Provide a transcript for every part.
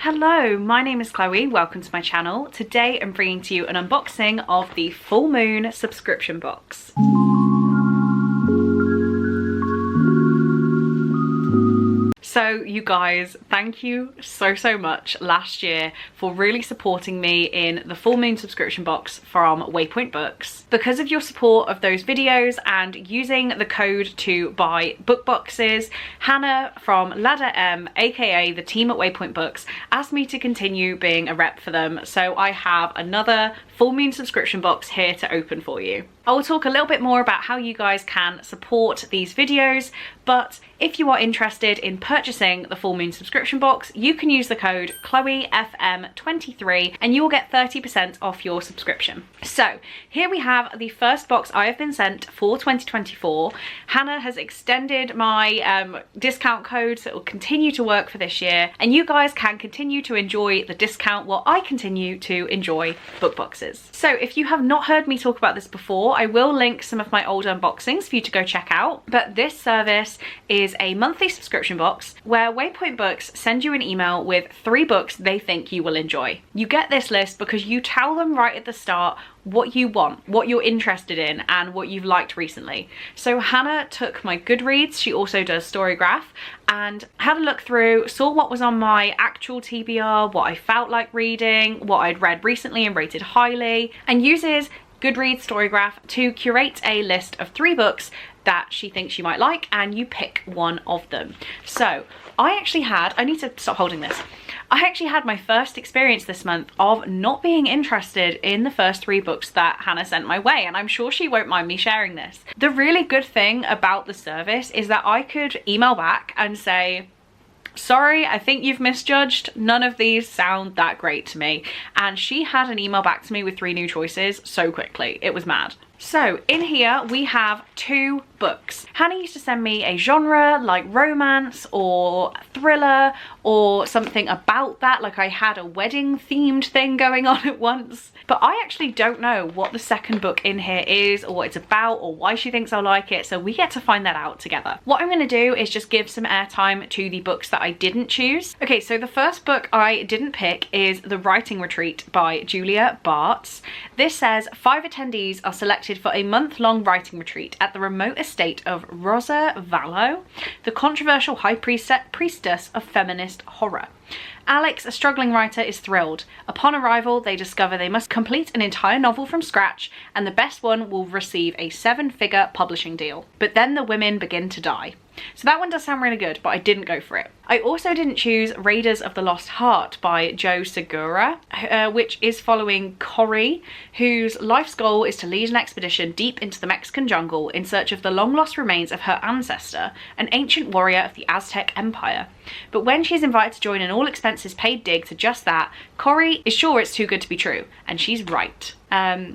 Hello, my name is Chloe, welcome to my channel. Today I'm bringing to you an unboxing of the Full Moon subscription box. So you guys, thank you so much last year for really supporting me in the Full Moon subscription box from Waypoint Books. Because of your support of those videos and using the code to buy book boxes, Hannah from Ladder M, aka the team at Waypoint Books, asked me to continue being a rep for them. So I have another Full Moon subscription box here to open for you. I will talk a little bit more about how you guys can support these videos, but if you are interested in purchasing the Full Moon subscription box, you can use the code ChloeFM23 and you will get 30% off your subscription. So here we have the first box I have been sent for 2024. Hannah has extended my discount code, so it will continue to work for this year, and you guys can continue to enjoy the discount while I continue to enjoy book boxes. So if you have not heard me talk about this before, I will link some of my old unboxings for you to go check out. But this service is a monthly subscription box where Waypoint Books send you an email with 3 books they think you will enjoy. You get this list because you tell them right at the start what you want, what you're interested in, and what you've liked recently. So Hannah took my Goodreads, she also does Storygraph, and had a look through, saw what was on my actual TBR, what I felt like reading, what I'd read recently and rated highly, and uses Goodreads Storygraph to curate a list of 3 books that she thinks you might like, and you pick one of them. So I need to stop holding this. I actually had my first experience this month of not being interested in the first 3 books that Hannah sent my way, and I'm sure she won't mind me sharing this. The really good thing about the service is that I could email back and say, sorry, I think you've misjudged. None of these sound that great to me. And she had an email back to me with 3 new choices so quickly. It was mad. So in here we have 2 books. Hannah used to send me a genre like romance or thriller or something about that, like I had a wedding themed thing going on at once. But I actually don't know what the second book in here is or what it's about or why she thinks I'll like it, so we get to find that out together. What I'm going to do is just give some airtime to the books that I didn't choose. Okay, so the first book I didn't pick is The Writing Retreat by Julia Bartz. This says 5 attendees are selected for a month-long writing retreat at the remote estate of Rosa Vallow, the controversial high priestess of feminist horror. Alex, a struggling writer, is thrilled. Upon arrival, they discover they must complete an entire novel from scratch, and the best one will receive a 7-figure publishing deal. But then the women begin to die. So that one does sound really good, but I didn't go for it. I also didn't choose Raiders of the Lost Heart by Joe Segura, which is following Corrie, whose life's goal is to lead an expedition deep into the Mexican jungle in search of the long-lost remains of her ancestor, an ancient warrior of the Aztec Empire. But when she's invited to join an all-expenses-paid dig to just that, Corrie is sure it's too good to be true, and she's right.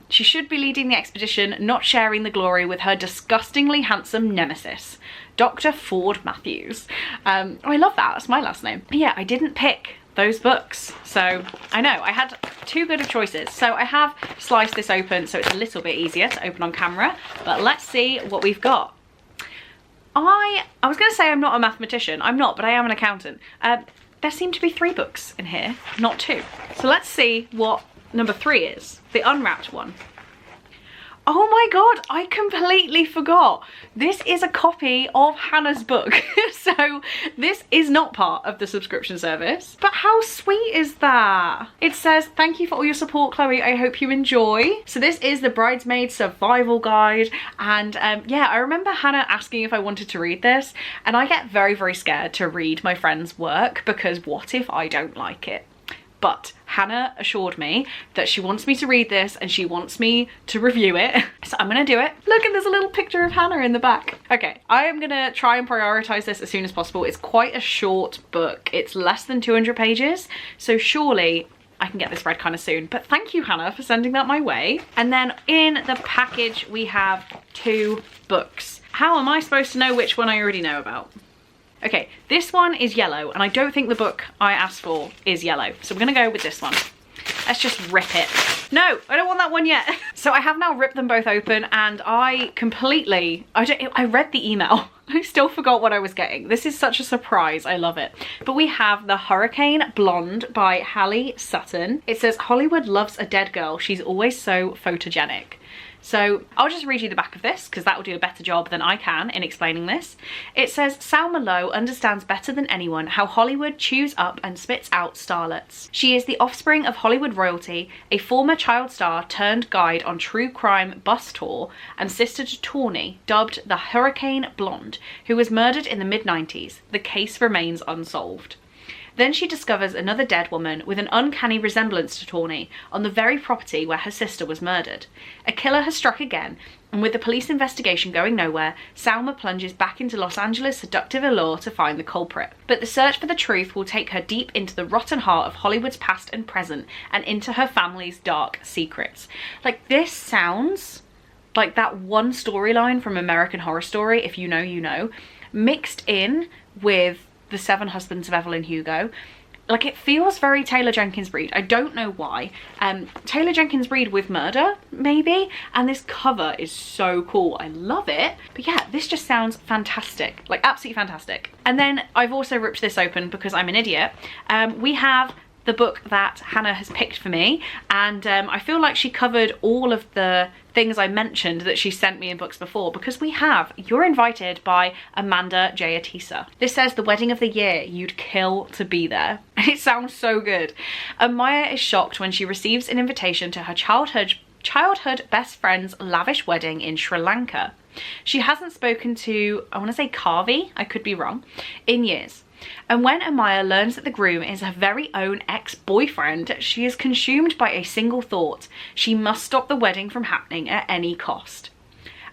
She should be leading the expedition, not sharing the glory with her disgustingly handsome nemesis, Dr. Ford Matthews. Oh, I love that, that's my last name. Yeah, I didn't pick those books, so I know I had too good of choices. So I have sliced this open so it's a little bit easier to open on camera, but let's see what we've got. I was going to say I'm not a mathematician, I'm not, but I am an accountant. There seem to be 3 books in here, not 2. So let's see what number 3 is, the unwrapped one. Oh my god, I completely forgot. This is a copy of Hannah's book. So this is not part of the subscription service, but how sweet is that? It says, thank you for all your support, Chloe. I hope you enjoy. So this is the Bridesmaid Survival Guide. And yeah, I remember Hannah asking if I wanted to read this, and I get very scared to read my friend's work because what if I don't like it? But Hannah assured me that she wants me to read this and she wants me to review it. So I'm gonna do it. Look, and there's a little picture of Hannah in the back. Okay, I am gonna try and prioritize this as soon as possible. It's quite a short book. It's less than 200 pages. So surely I can get this read kind of soon. But thank you, Hannah, for sending that my way. And then in the package, we have 2 books. How am I supposed to know which one I already know about? Okay, this one is yellow, and I don't think the book I asked for is yellow, so I'm gonna go with this one. Let's just rip it. No, I don't want that one yet. So I have now ripped them both open, and I read the email. I still forgot what I was getting. This is such a surprise. I love it. But we have The Hurricane Blonde by Hallie Sutton. It says, Hollywood loves a dead girl. She's always so photogenic. So I'll just read you the back of this because that will do a better job than I can in explaining this. It says, Salma Lowe understands better than anyone how Hollywood chews up and spits out starlets. She is the offspring of Hollywood royalty, a former child star turned guide on true crime bus tour, and sister to Tawny, dubbed the Hurricane Blonde, who was murdered in the mid-90s. The case remains unsolved. Then she discovers another dead woman with an uncanny resemblance to Tawny on the very property where her sister was murdered. A killer has struck again, and with the police investigation going nowhere, Salma plunges back into Los Angeles' seductive allure to find the culprit. But the search for the truth will take her deep into the rotten heart of Hollywood's past and present, and into her family's dark secrets. Like, this sounds like that one storyline from American Horror Story, if you know, you know, mixed in with The Seven Husbands of Evelyn Hugo. Like, it feels very Taylor Jenkins Reid. I don't know why. Taylor Jenkins Reid with murder, maybe? And this cover is so cool. I love it. But yeah, this just sounds fantastic. Like, absolutely fantastic. And then I've also ripped this open because I'm an idiot. We have the book that Hannah has picked for me, and I feel like she covered all of the things I mentioned that she sent me in books before, because we have You're Invited by Amanda J. Atisa. This says, the wedding of the year, you'd kill to be there. And it sounds so good. Amaya is shocked when she receives an invitation to her childhood best friend's lavish wedding in Sri Lanka. She hasn't spoken to, I want to say Carvey, I could be wrong, in years. And when Amaya learns that the groom is her very own ex-boyfriend, she is consumed by a single thought. She must stop the wedding from happening at any cost.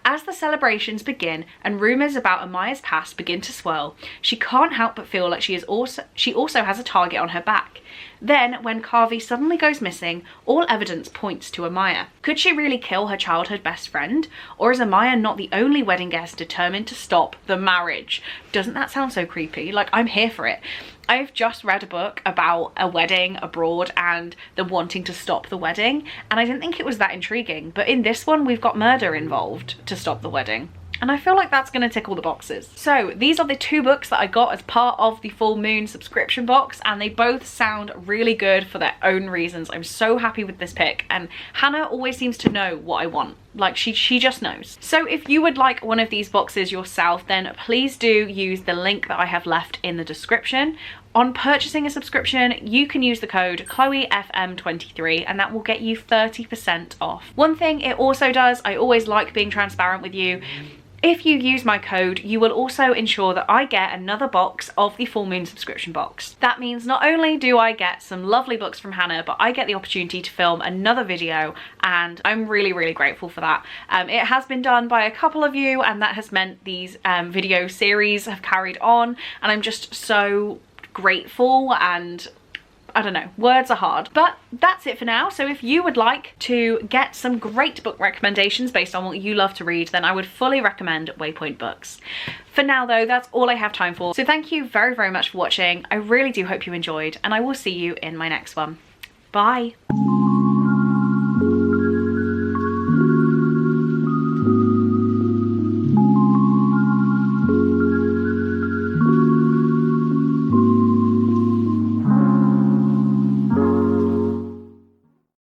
As the celebrations begin and rumours about Amaya's past begin to swirl, she can't help but feel like she also has a target on her back. Then, when Carvey suddenly goes missing, all evidence points to Amaya. Could she really kill her childhood best friend? Or is Amaya not the only wedding guest determined to stop the marriage? Doesn't that sound so creepy? Like, I'm here for it. I've just read a book about a wedding abroad and the wanting to stop the wedding, and I didn't think it was that intriguing. But in this one, we've got murder involved to stop the wedding. And I feel like that's going to tick all the boxes. So these are the two books that I got as part of the Full Moon subscription box, and they both sound really good for their own reasons. I'm so happy with this pick, and Hannah always seems to know what I want. Like, she just knows. So if you would like one of these boxes yourself, then please do use the link that I have left in the description. On purchasing a subscription, you can use the code ChloeFM23 and that will get you 30% off. One thing it also does, I always like being transparent with you. If you use my code, you will also ensure that I get another box of the Full Moon subscription box. That means not only do I get some lovely books from Hannah, but I get the opportunity to film another video, and I'm really, really grateful for that. It has been done by a couple of you, and that has meant these video series have carried on, and I'm just so grateful, and I don't know, words are hard. But that's it for now. So if you would like to get some great book recommendations based on what you love to read, then I would fully recommend Waypoint Books. For now though, that's all I have time for. So thank you very, very much for watching. I really do hope you enjoyed, and I will see you in my next one. Bye.